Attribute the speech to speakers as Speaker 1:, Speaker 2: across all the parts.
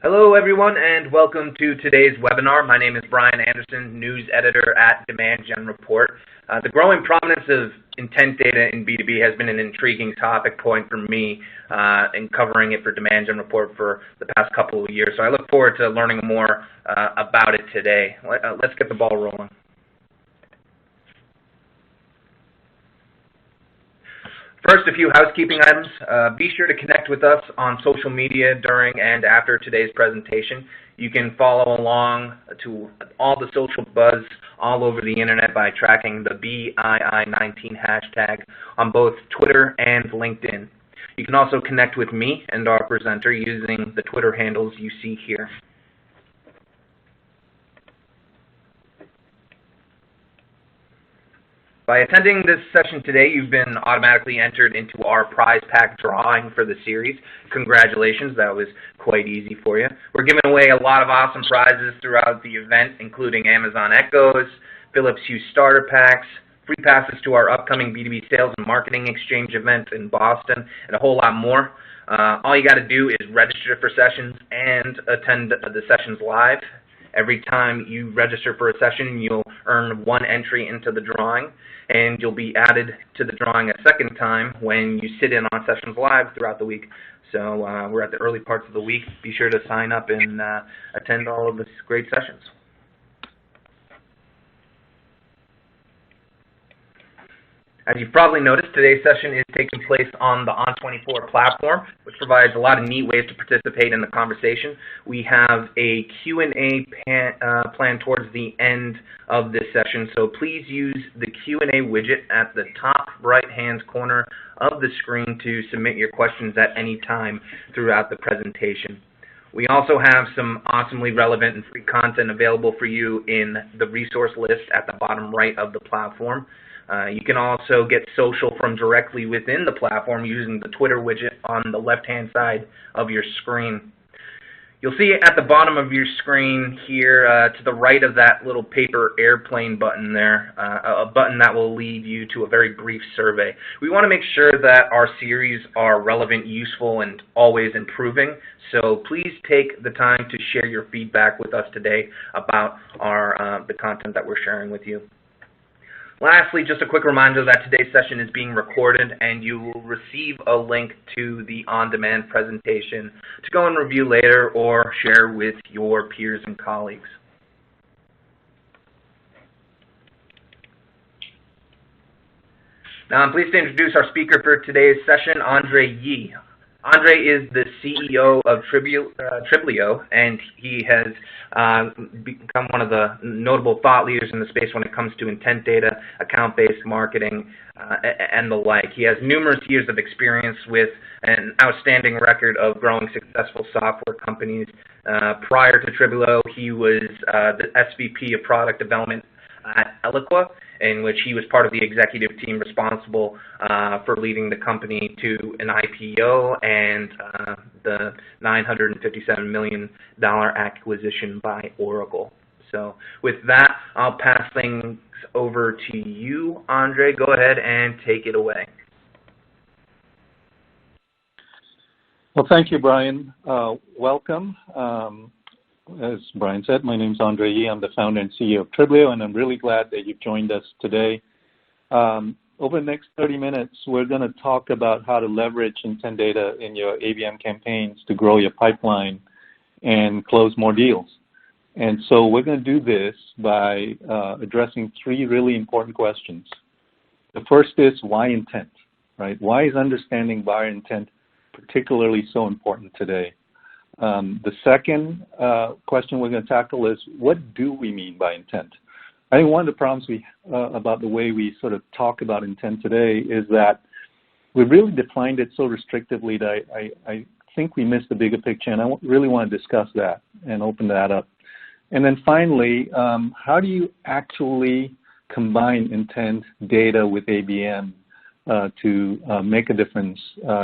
Speaker 1: Hello, everyone, and welcome to today's webinar. My name is Brian Anderson, news editor at Demand Gen Report. The growing prominence of intent data in B2B has been an intriguing topic point for me in covering it for Demand Gen Report for the past couple of years. So I look forward to learning more about it today. Let's get the ball rolling. First, a few housekeeping items. Be sure to connect with us on social media during and after today's presentation. You can follow along to all the social buzz all over the internet by tracking the BII19 hashtag on both Twitter and LinkedIn. You can also connect with me and our presenter using the Twitter handles you see here. By attending this session today, you've been automatically entered into our prize pack drawing for the series. Congratulations, that was quite easy for you. We're giving away a lot of awesome prizes throughout the event, including Amazon Echoes, Philips Hue Starter Packs, free passes to our upcoming B2B Sales and Marketing Exchange event in Boston, and a whole lot more. All you got to do is register for sessions and attend the sessions live. Every time you register for a session, you'll earn one entry into the drawing, and you'll be added to the drawing a second time when you sit in on sessions live throughout the week. So we're at the early parts of the week. Be sure to sign up and attend all of these great sessions. As you've probably noticed, today's session is taking place on the On24 platform, which provides a lot of neat ways to participate in the conversation. We have a Q&A planned towards the end of this session, so please use the Q&A widget at the top right-hand corner of the screen to submit your questions at any time throughout the presentation. We also have some awesomely relevant and free content available for you in the resource list at the bottom right of the platform. You can also get social from directly within the platform using the Twitter widget on the left-hand side of your screen. You'll see at the bottom of your screen here to the right of that little paper airplane button there, a button that will lead you to a very brief survey. We want to make sure that our series are relevant, useful, and always improving, so please take the time to share your feedback with us today about the content that we're sharing with you. Lastly, just a quick reminder that today's session is being recorded, and you will receive a link to the on-demand presentation to go and review later or share with your peers and colleagues. Now, I'm pleased to introduce our speaker for today's session, Andre Yi. Andre is the CEO of Triblio, and he has become one of the notable thought leaders in the space when it comes to intent data, account-based marketing, and the like. He has numerous years of experience with an outstanding record of growing successful software companies. Prior to Triblio, he was the SVP of Product Development at Eloqua, in which he was part of the executive team responsible for leading the company to an IPO and the $957 million acquisition by Oracle. So with that, I'll pass things over to you, Andre. Go ahead and take it away.
Speaker 2: Well, thank you, Brian. Welcome. As Brian said, my name is Andre Yi. I'm the founder and CEO of Triblio, and I'm really glad that you've joined us today. Over the next 30 minutes, we're going to talk about how to leverage intent data in your ABM campaigns to grow your pipeline and close more deals. And so we're going to do this by addressing three really important questions. The first is why intent, right? Why is understanding buyer intent particularly so important today? The second question we're going to tackle is, what do we mean by intent? I think one of the problems about the way we sort of talk about intent today is that we've really defined it so restrictively that I think we missed the bigger picture, and I really want to discuss that and open that up. And then finally, how do you actually combine intent data with ABM to make a difference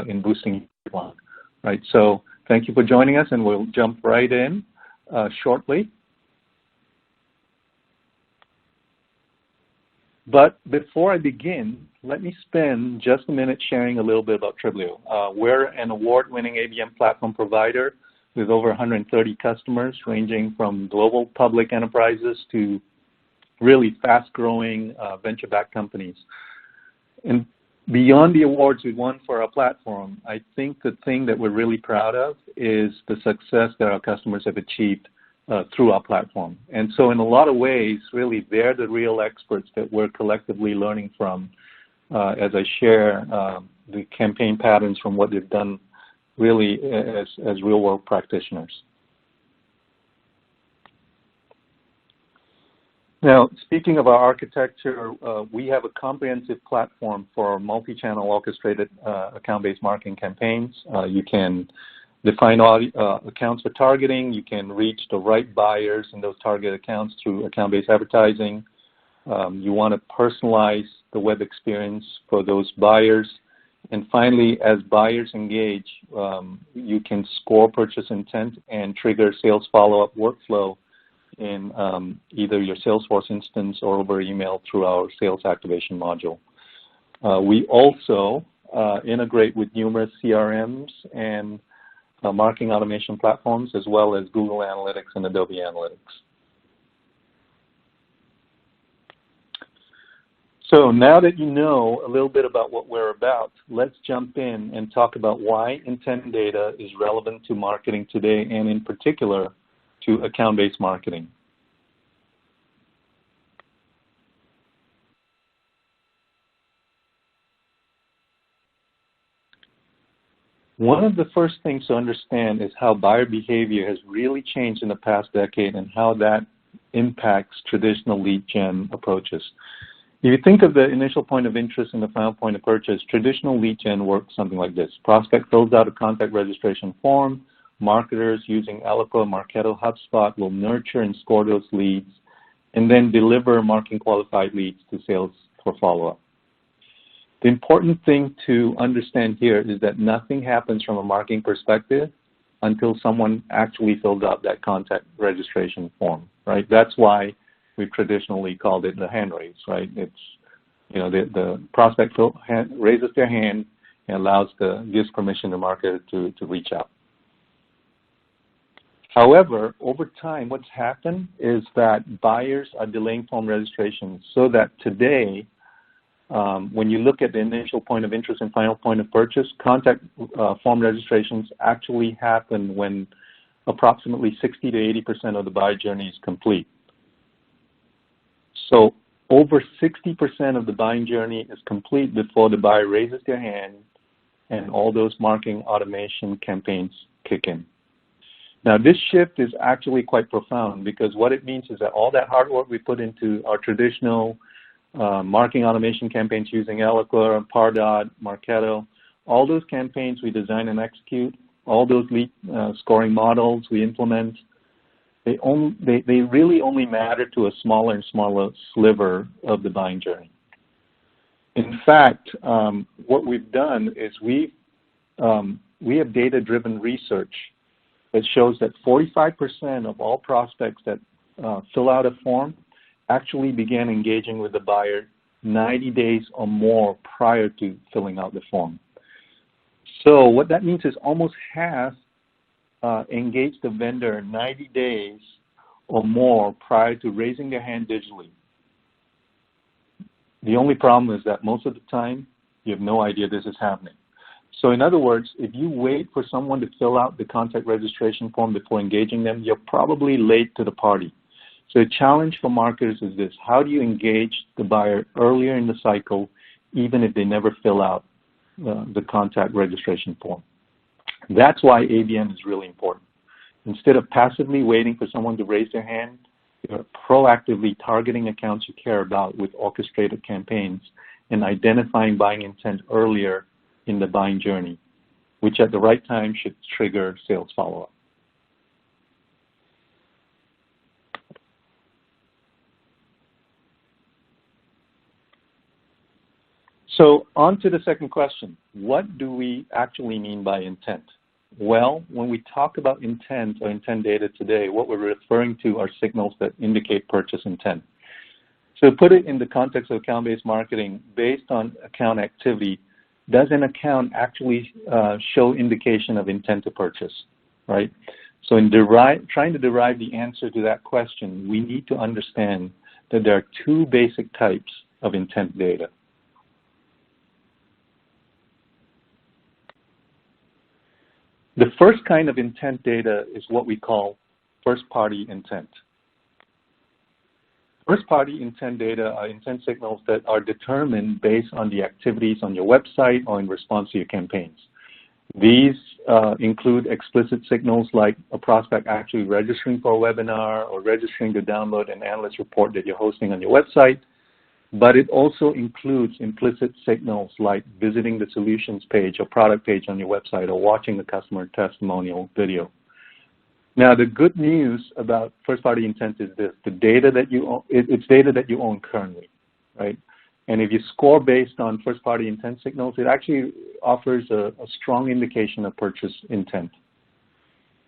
Speaker 2: in boosting your pipeline, right? So thank you for joining us, and we'll jump right in shortly. But before I begin, let me spend just a minute sharing a little bit about Triblio. We're an award-winning ABM platform provider with over 130 customers ranging from global public enterprises to really fast-growing venture-backed companies. And beyond the awards we won for our platform, I think the thing that we're really proud of is the success that our customers have achieved through our platform. And so in a lot of ways, really, they're the real experts that we're collectively learning from as I share the campaign patterns from what they've done really as real-world practitioners. Now, speaking of our architecture, we have a comprehensive platform for multi-channel orchestrated account-based marketing campaigns. You can define accounts for targeting. You can reach the right buyers in those target accounts through account-based advertising. You want to personalize the web experience for those buyers. And finally, as buyers engage, you can score purchase intent and trigger sales follow-up workflow in either your Salesforce instance or over email through our sales activation module. We also integrate with numerous CRMs and marketing automation platforms, as well as Google Analytics and Adobe Analytics. So now that you know a little bit about what we're about, let's jump in and talk about why intent data is relevant to marketing today, and in particular to account-based marketing. One of the first things to understand is how buyer behavior has really changed in the past decade and how that impacts traditional lead gen approaches. If you think of the initial point of interest and the final point of purchase, traditional lead gen works something like this. Prospect fills out a contact registration form. Marketers using Eloqua, Marketo, HubSpot will nurture and score those leads and then deliver marketing qualified leads to sales for follow-up. The important thing to understand here is that nothing happens from a marketing perspective until someone actually fills out that contact registration form, right? That's why we've traditionally called it the hand raise, right? It's, you know, the prospect raises their hand and gives permission to marketer to reach out. However, over time, what's happened is that buyers are delaying form registrations so that today, when you look at the initial point of interest and final point of purchase, contact form registrations actually happen when approximately 60 to 80% of the buyer journey is complete. So over 60% of the buying journey is complete before the buyer raises their hand and all those marketing automation campaigns kick in. Now, this shift is actually quite profound because what it means is that all that hard work we put into our traditional marketing automation campaigns using Eloqua, Pardot, Marketo, all those campaigns we design and execute, all those lead scoring models we implement, they really only matter to a smaller and smaller sliver of the buying journey. In fact, what we've done is we have data-driven research that shows that 45% of all prospects that fill out a form actually began engaging with the buyer 90 days or more prior to filling out the form. So what that means is almost half engaged the vendor 90 days or more prior to raising their hand digitally. The only problem is that most of the time, you have no idea this is happening. So in other words, if you wait for someone to fill out the contact registration form before engaging them, you're probably late to the party. So the challenge for marketers is this: how do you engage the buyer earlier in the cycle, even if they never fill out the contact registration form? That's why ABM is really important. Instead of passively waiting for someone to raise their hand, you're proactively targeting accounts you care about with orchestrated campaigns and identifying buying intent earlier in the buying journey, which at the right time should trigger sales follow-up. So on to the second question. What do we actually mean by intent? Well, when we talk about intent or intent data today, what we're referring to are signals that indicate purchase intent. So to put it in the context of account-based marketing, based on account activity, does an account actually show indication of intent to purchase, right? So in trying to derive the answer to that question, we need to understand that there are two basic types of intent data. The first kind of intent data is what we call first-party intent. First-party intent data are intent signals that are determined based on the activities on your website or in response to your campaigns. These include explicit signals like a prospect actually registering for a webinar or registering to download an analyst report that you're hosting on your website, but it also includes implicit signals like visiting the solutions page or product page on your website or watching the customer testimonial video. Now, the good news about first-party intent is this: the data that you own, it's data that you own currently, right? And if you score based on first-party intent signals, it actually offers a strong indication of purchase intent.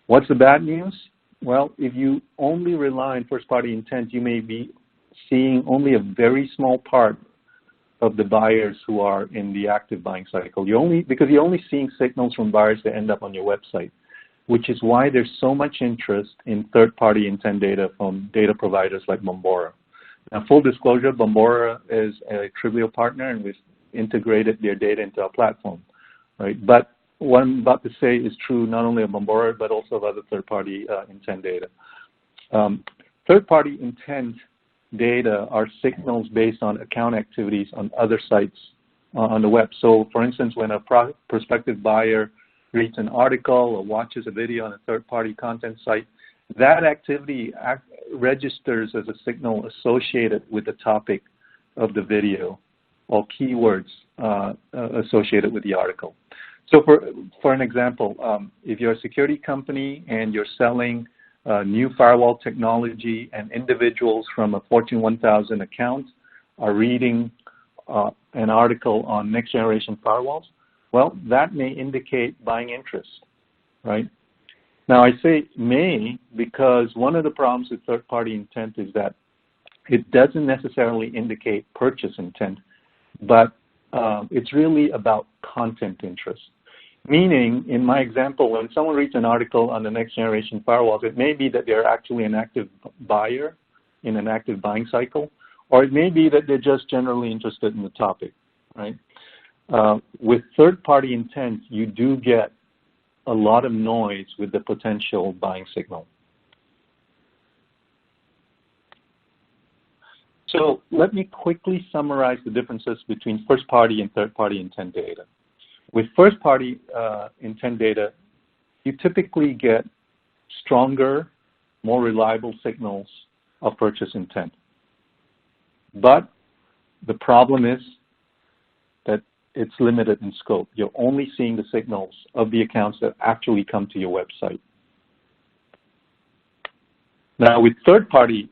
Speaker 2: What's the bad news? Well, if you only rely on first-party intent, you may be seeing only a very small part of the buyers who are in the active buying cycle. Because you're only seeing signals from buyers that end up on your website, which is why there's so much interest in third-party intent data from data providers like Bombora. Now, full disclosure, Bombora is a Triblio partner, and we've integrated their data into our platform, right? But what I'm about to say is true not only of Bombora, but also of other third-party intent data. Third-party intent data are signals based on account activities on other sites on the web. So, for instance, when a prospective buyer reads an article or watches a video on a third-party content site, that activity registers as a signal associated with the topic of the video or keywords associated with the article. So for an example, if you're a security company and you're selling new firewall technology and individuals from a Fortune 1000 account are reading an article on next generation firewalls, well, that may indicate buying interest, right? Now, I say may because one of the problems with third-party intent is that it doesn't necessarily indicate purchase intent, but it's really about content interest. Meaning, in my example, when someone reads an article on the next generation firewalls, it may be that they're actually an active buyer in an active buying cycle, or it may be that they're just generally interested in the topic, right? With third-party intent, you do get a lot of noise with the potential buying signal. So let me quickly summarize the differences between first-party and third-party intent data. With first-party intent data, you typically get stronger, more reliable signals of purchase intent. But the problem is that it's limited in scope. You're only seeing the signals of the accounts that actually come to your website. Now, with third-party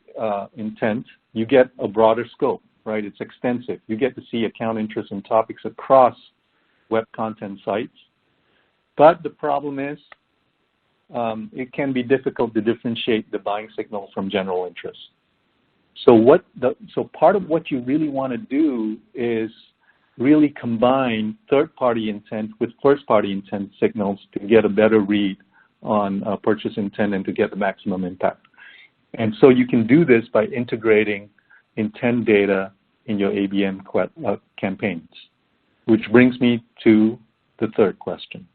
Speaker 2: intent, you get a broader scope, right? It's extensive. You get to see account interest in topics across web content sites. But the problem is it can be difficult to differentiate the buying signal from general interest. So part of what you really want to do is really combine third-party intent with first-party intent signals to get a better read on purchase intent and to get the maximum impact. And so you can do this by integrating intent data in your ABM campaigns, which brings me to the third question.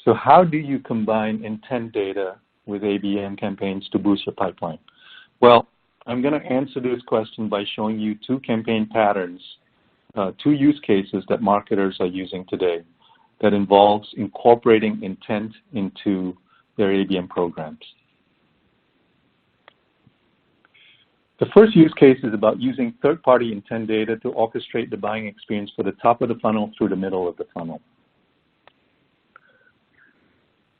Speaker 2: So how do you combine intent data with ABM campaigns to boost your pipeline? Well, I'm going to answer this question by showing you two campaign patterns, two use cases that marketers are using today that involves incorporating intent into their ABM programs. The first use case is about using third-party intent data to orchestrate the buying experience for the top of the funnel through the middle of the funnel.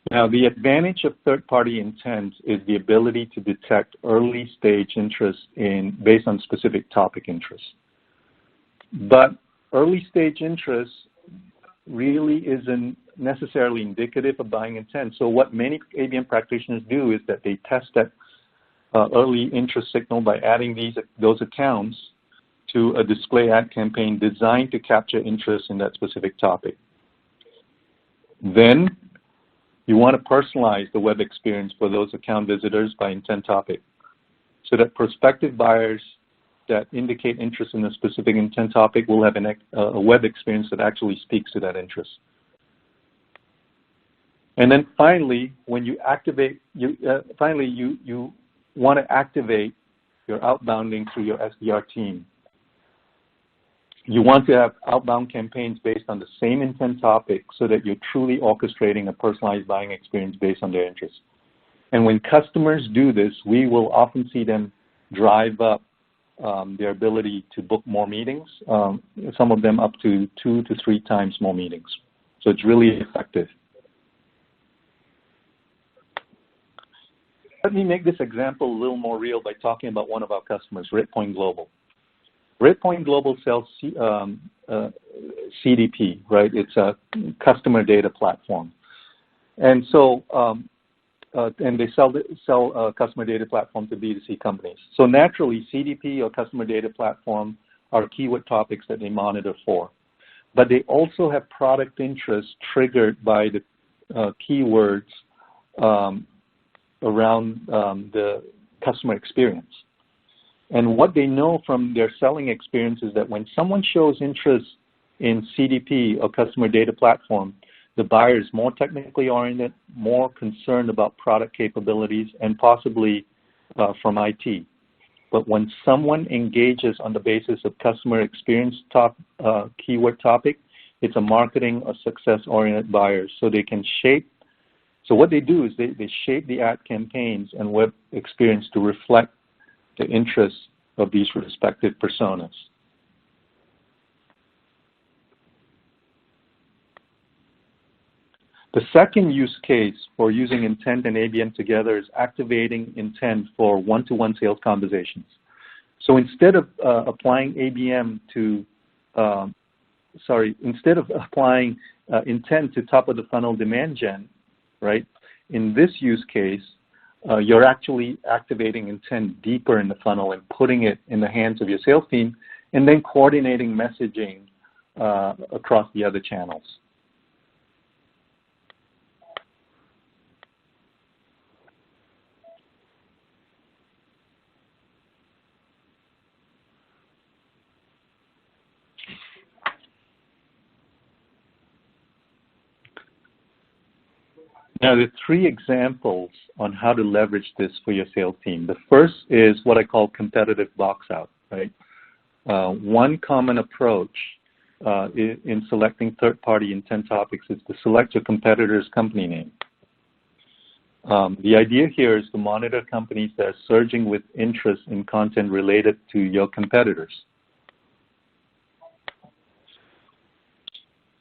Speaker 2: Now, the advantage of third-party intent is the ability to detect early-stage interest based on specific topic interests. But early-stage interest really isn't necessarily indicative of buying intent. So what many ABM practitioners do is that they test that early interest signal by adding those accounts to a display ad campaign designed to capture interest in that specific topic. Then you want to personalize the web experience for those account visitors by intent topic so that prospective buyers that indicate interest in a specific intent topic will have a web experience that actually speaks to that interest. And then finally, when you activate, you want to activate your outbounding through your SDR team. You want to have outbound campaigns based on the same intent topic so that you're truly orchestrating a personalized buying experience based on their interests. And when customers do this, we will often see them drive up their ability to book more meetings, some of them up to 2 to 3 times more meetings. So it's really effective. Let me make this example a little more real by talking about one of our customers, Redpoint Global. Redpoint Global sells CDP, right? It's a customer data platform. And so, and they sell a customer data platform to B2C companies. So naturally, CDP or customer data platform are keyword topics that they monitor for. But they also have product interest triggered by the keywords around the customer experience. And what they know from their selling experience is that when someone shows interest in CDP or customer data platform, the buyer is more technically oriented, more concerned about product capabilities, and possibly from IT. But when someone engages on the basis of customer experience keyword topic, it's a marketing or success-oriented buyer. So they can shape. So what they do is they shape the ad campaigns and web experience to reflect the interests of these respective personas. The second use case for using intent and ABM together is activating intent for one-to-one sales conversations. So instead of applying ABM to, instead of applying intent to top of the funnel demand gen, right? In this use case, you're actually activating intent deeper in the funnel and putting it in the hands of your sales team, and then coordinating messaging across the other channels. Now, there are 3 examples on how to leverage this for your sales team. The first is what I call competitive box out, right? One common approach in selecting third-party intent topics is to select your competitor's company name. The idea here is to monitor companies that are surging with interest in content related to your competitors.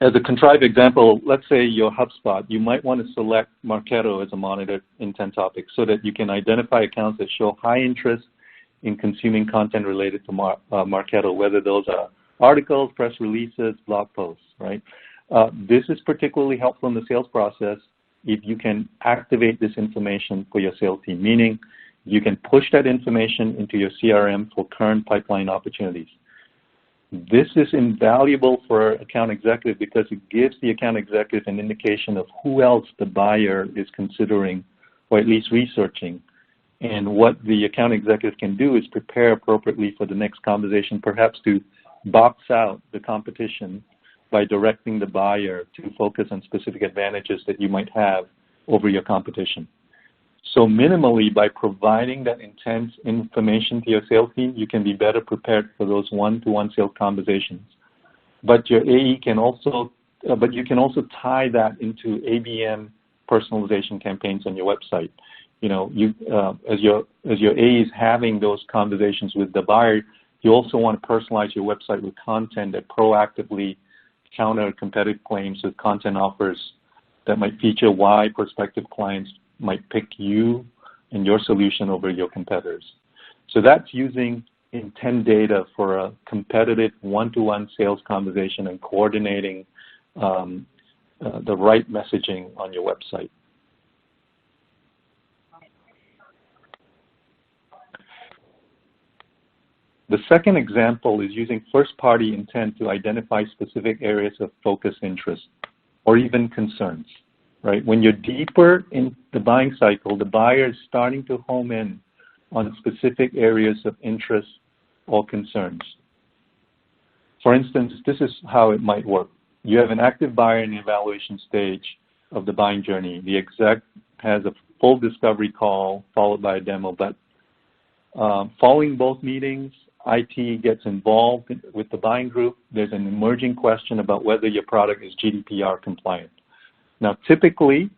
Speaker 2: As a contrived example, let's say you're HubSpot, you might want to select Marketo as a monitored intent topic so that you can identify accounts that show high interest in consuming content related to Marketo, whether those are articles, press releases, blog posts, right? This is particularly helpful in the sales process if you can activate this information for your sales team, meaning you can push that information into your CRM for current pipeline opportunities. This is invaluable for account executive because it gives the account executive an indication of who else the buyer is considering or at least researching. And what the account executive can do is prepare appropriately for the next conversation, perhaps to box out the competition by directing the buyer to focus on specific advantages that you might have over your competition. So minimally, by providing that intense information to your sales team, you can be better prepared for those one-to-one sales conversations. But your AE can also, you can also tie that into ABM personalization campaigns on your website. You know, as your AE is having those conversations with the buyer, you also want to personalize your website with content that proactively counter competitive claims with content offers that might feature why prospective clients might pick you and your solution over your competitors. So that's using intent data for a competitive one-to-one sales conversation and coordinating the right messaging on your website. The second example is using first-party intent to identify specific areas of focus interest. or even concerns, right? When you're deeper in the buying cycle, the buyer is starting to home in on specific areas of interest or concerns. For instance, this is how it might work. You have an active buyer in the evaluation stage of the buying journey. The exec has a full discovery call followed by a demo, but following both meetings, IT gets involved with the buying group. There's an emerging question about whether your product is GDPR compliant. Now, typically,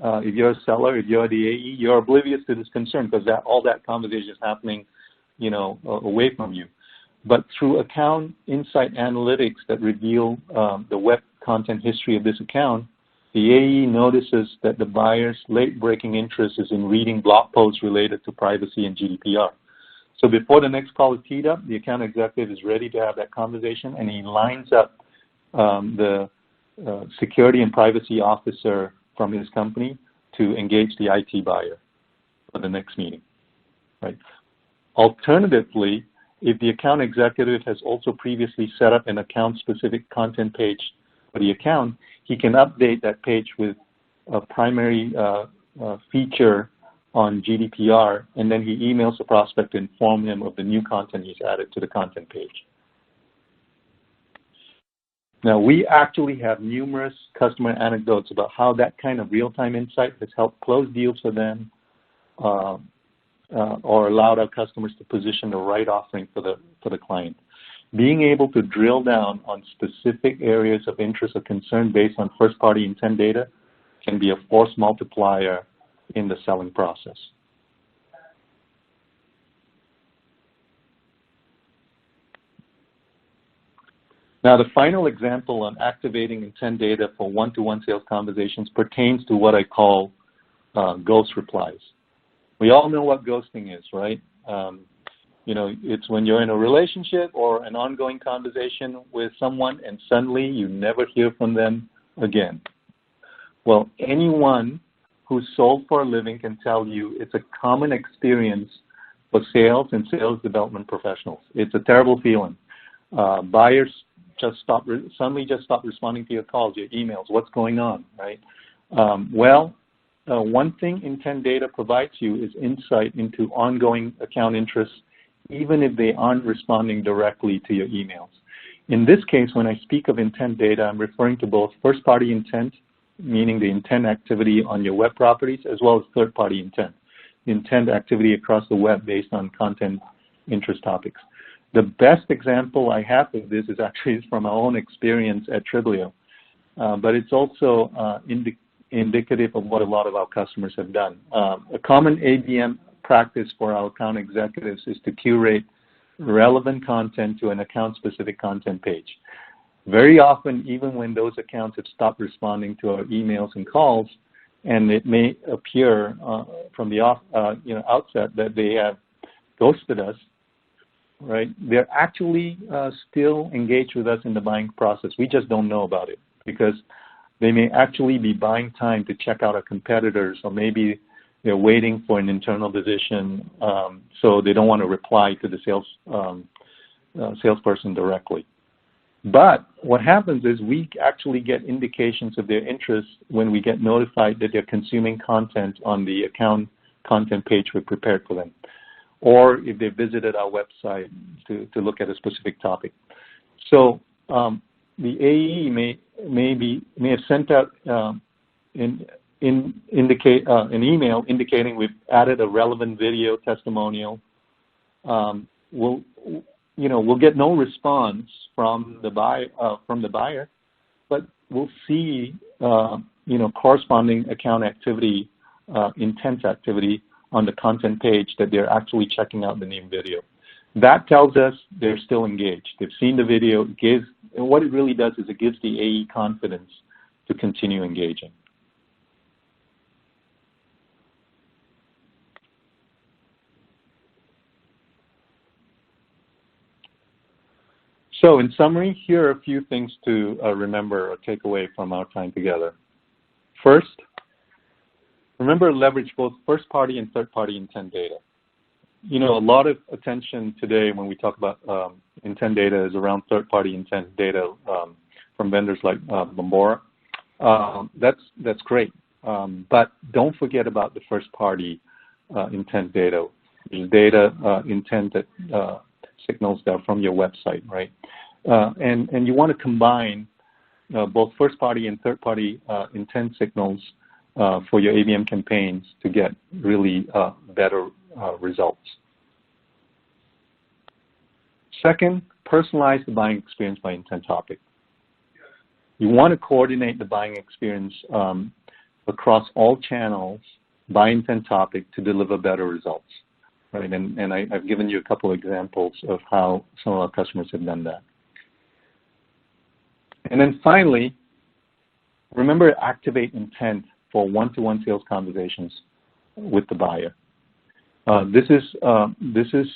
Speaker 2: if you're a seller, if you're the AE, you're oblivious to this concern because all that conversation is happening, away from you. But through account insight analytics that reveal the web content history of this account, the AE notices that the buyer's late-breaking interest is in reading blog posts related to privacy and GDPR. So before the next call is teed up, the account executive is ready to have that conversation, and he lines up the security and privacy officer from his company to engage the IT buyer for the next meeting, right? Alternatively, if the account executive has also previously set up an account-specific content page for the account, he can update that page with a primary feature on GDPR, and then he emails the prospect to inform him of the new content he's added to the content page. Now, we actually have numerous customer anecdotes about how that kind of real-time insight has helped close deals for them, or allowed our customers to position the right offering for the client. Being able to drill down on specific areas of interest or concern based on first-party intent data can be a force multiplier in the selling process. Now, the final example on activating intent data for one-to-one sales conversations pertains to what I call ghost replies. We all know what ghosting is, right? It's when you're in a relationship or an ongoing conversation with someone and suddenly you never hear from them again. Well, anyone who's sold for a living can tell you it's a common experience for sales and sales development professionals. It's a terrible feeling. Buyers suddenly just stop responding to your calls, your emails. What's going on, right? One thing intent data provides you is insight into ongoing account interests, even if they aren't responding directly to your emails. In this case, when I speak of intent data, I'm referring to both first-party intent, meaning the intent activity on your web properties, as well as third-party intent activity across the web based on content interest topics. The best example I have of this is actually from our own experience at Triblio, but it's also indicative of what a lot of our customers have done. A common ABM practice for our account executives is to curate relevant content to an account-specific content page. Very often, even when those accounts have stopped responding to our emails and calls, and it may appear from the outset that they have ghosted us, right? They're actually still engaged with us in the buying process. We just don't know about it because they may actually be buying time to check out our competitors, or maybe they're waiting for an internal decision, so they don't want to reply to the salesperson directly. But what happens is we actually get indications of their interest when we get notified that they're consuming content on the account content page we prepared for them, or if they visited our website to look at a specific topic. So the AE may have sent out an email indicating we've added a relevant video testimonial. We'll get no response from the buyer, but we'll see corresponding account activity, intent activity on the content page that they're actually checking out the new video. That tells us they're still engaged. They've seen the video. And what it really does is it gives the AE confidence to continue engaging. So in summary, here are a few things to remember or take away from our time together. First, remember to leverage both first-party and third-party intent data. A lot of attention today when we talk about intent data is around third-party intent data from vendors like Bombora. That's great. But don't forget about the first-party intent data, which is data intent that signals that are from your website, right? And you want to combine both first-party and third-party intent signals for your ABM campaigns to get really better results. Second, personalize the buying experience by intent topic. You want to coordinate the buying experience across all channels by intent topic to deliver better results, right? And I've given you a couple of examples of how some of our customers have done that. And then finally, remember to activate intent for one-to-one sales conversations with the buyer. This is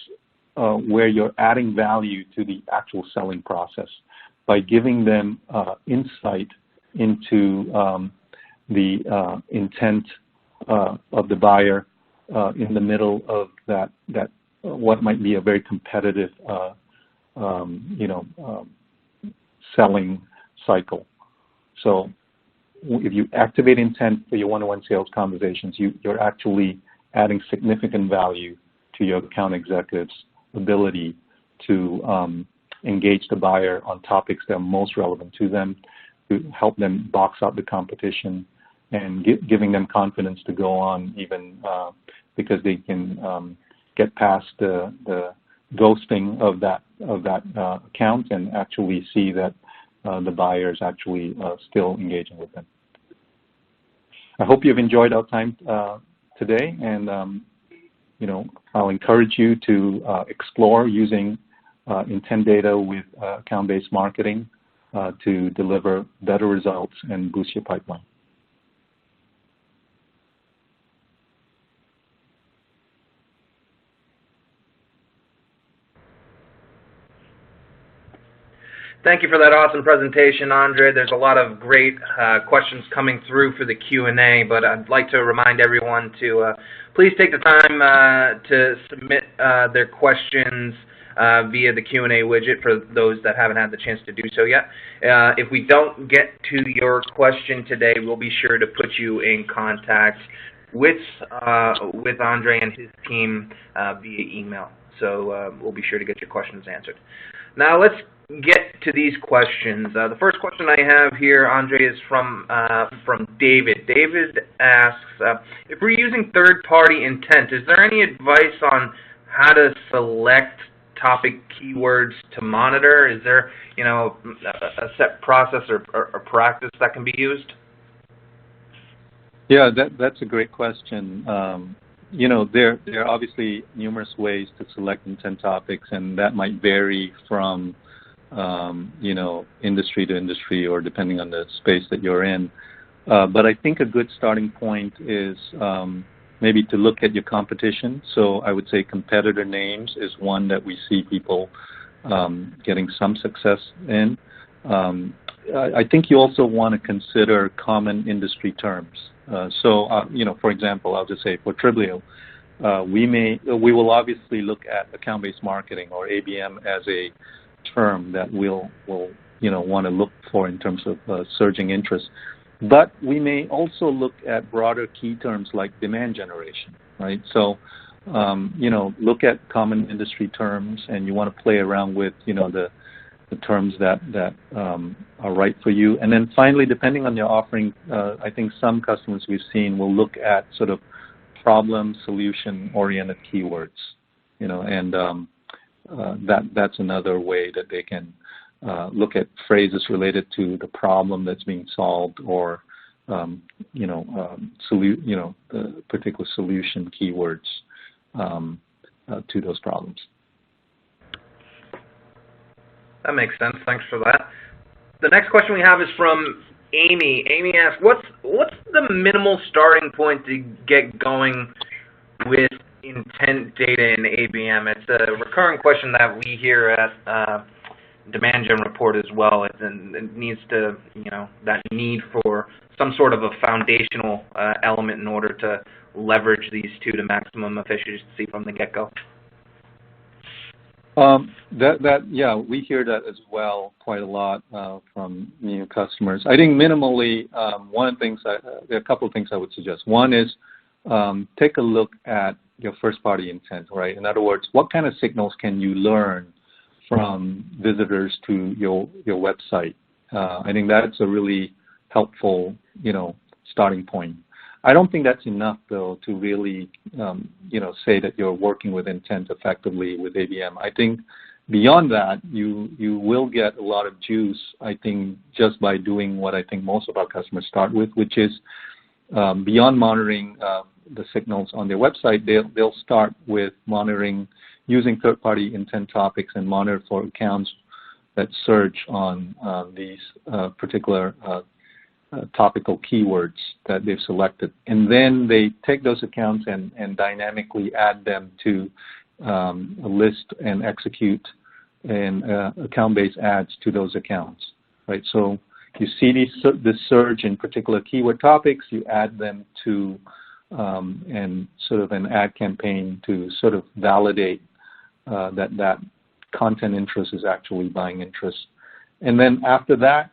Speaker 2: where you're adding value to the actual selling process by giving them insight into the intent of the buyer in the middle of that what might be a very competitive selling cycle. So if you activate intent for your one-to-one sales conversations, you're actually adding significant value to your account executives' ability to engage the buyer on topics that are most relevant to them, to help them box out the competition, and giving them confidence to go on even because they can get past the ghosting of that account and actually see that the buyer is actually still engaging with them. I hope you've enjoyed our time today, and I'll encourage you to explore using intent data with account-based marketing to deliver better results and boost your pipeline.
Speaker 1: Thank you for that awesome presentation, Andre. There's a lot of great questions coming through for the Q&A, but I'd like to remind everyone to please take the time to submit their questions via the Q&A widget for those that haven't had the chance to do so yet. If we don't get to your question today, we'll be sure to put you in contact with Andre and his team via email. So we'll be sure to get your questions answered. Now let's get to these questions. The first question I have here, Andre, is from David. David asks, if we're using third-party intent, is there any advice on how to select topic keywords to monitor? Is there, a set process or practice that can be used?
Speaker 2: Yeah, that's a great question. There are obviously numerous ways to select intent topics, and that might vary from industry to industry or depending on the space that you're in. But I think a good starting point is maybe to look at your competition. So I would say competitor names is one that we see people getting some success in. I think you also want to consider common industry terms. For example, I'll just say for Triblio, we will obviously look at account-based marketing or ABM as a term that we'll want to look for in terms of surging interest. But we may also look at broader key terms like demand generation, right? So, look at common industry terms, and you want to play around with, the terms that are right for you. And then finally, depending on your offering, I think some customers we've seen will look at sort of problem solution-oriented keywords, and that's another way that they can look at phrases related to the problem that's being solved, or the particular solution keywords to those problems.
Speaker 1: That makes sense. Thanks for that. The next question we have is from Amy. Amy asks, what's the minimal starting point to get going with intent data in ABM? It's a recurring question that we hear at Demand Gen Report as well. It needs to, that need for some sort of a foundational element in order to leverage these two to maximum efficiency from the get-go.
Speaker 2: Yeah, we hear that as well quite a lot from new customers. I think minimally, one of the things, there are a couple of things I would suggest. One is take a look at your first-party intent, right? In other words, what kind of signals can you learn from visitors to your website? I think that's a really helpful, starting point. I don't think that's enough, though, to really, say that you're working with intent effectively with ABM. I think beyond that, you will get a lot of juice, I think, just by doing what I think most of our customers start with, which is beyond monitoring the signals on their website, they'll start with monitoring using third-party intent topics and monitor for accounts that search on these particular topical keywords that they've selected. And then they take those accounts and dynamically add them to a list and execute and account-based ads to those accounts, right? So you see this surge in particular keyword topics, you add them to and sort of an ad campaign to sort of validate that content interest is actually buying interest. And then after that,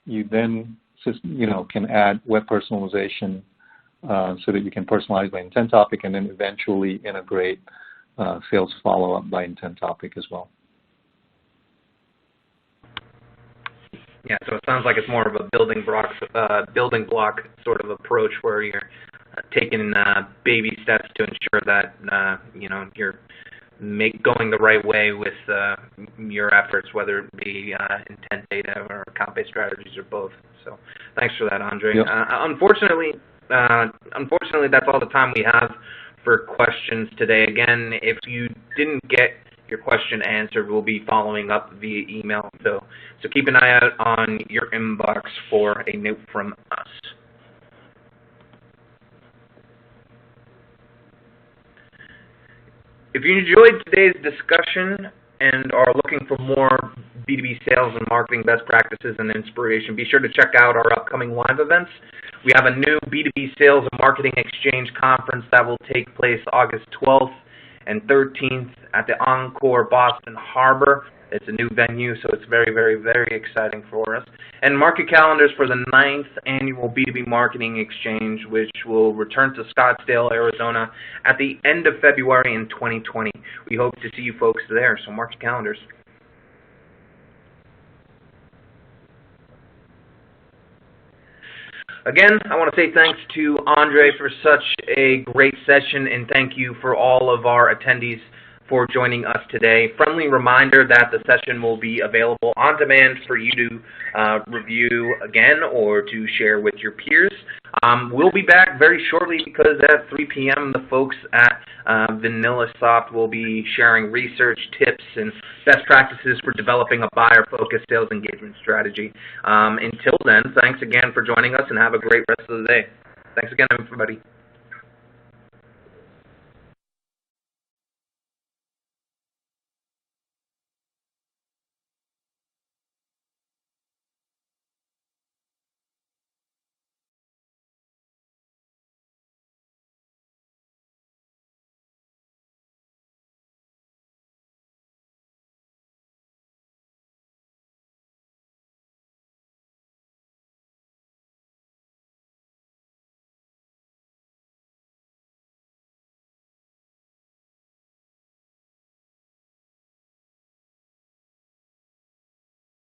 Speaker 2: you then can add web personalization so that you can personalize by intent topic and then eventually integrate sales follow-up by intent topic as well.
Speaker 1: Yeah, so it sounds like it's more of a building block sort of approach where you're taking baby steps to ensure that you're going the right way with your efforts, whether it be intent data or account-based strategies or both. So thanks for that, Andre.
Speaker 2: Yep.
Speaker 1: Unfortunately, that's all the time we have for questions today. Again, if you didn't get your question answered, we'll be following up via email. So keep an eye out on your inbox for a note from us. If you enjoyed today's discussion and are looking for more B2B sales and marketing best practices and inspiration, be sure to check out our upcoming live events. We have a new B2B Sales and Marketing Exchange Conference that will take place August 12th and 13th at the Encore Boston Harbor. It's a new venue, so it's very, very, very exciting for us. And mark your calendars for the 9th Annual B2B Marketing Exchange, which will return to Scottsdale, Arizona at the end of February in 2020. We hope to see you folks there, so mark your calendars. Again, I want to say thanks to Andre for such a great session, and thank you for all of our attendees for joining us today. Friendly reminder that the session will be available on demand for you to review again or to share with your peers. We'll be back very shortly because at 3 p.m. the folks at VanillaSoft will be sharing research tips and best practices for developing a buyer-focused sales engagement strategy. Until then, thanks again for joining us and have a great rest of the day. Thanks again, everybody.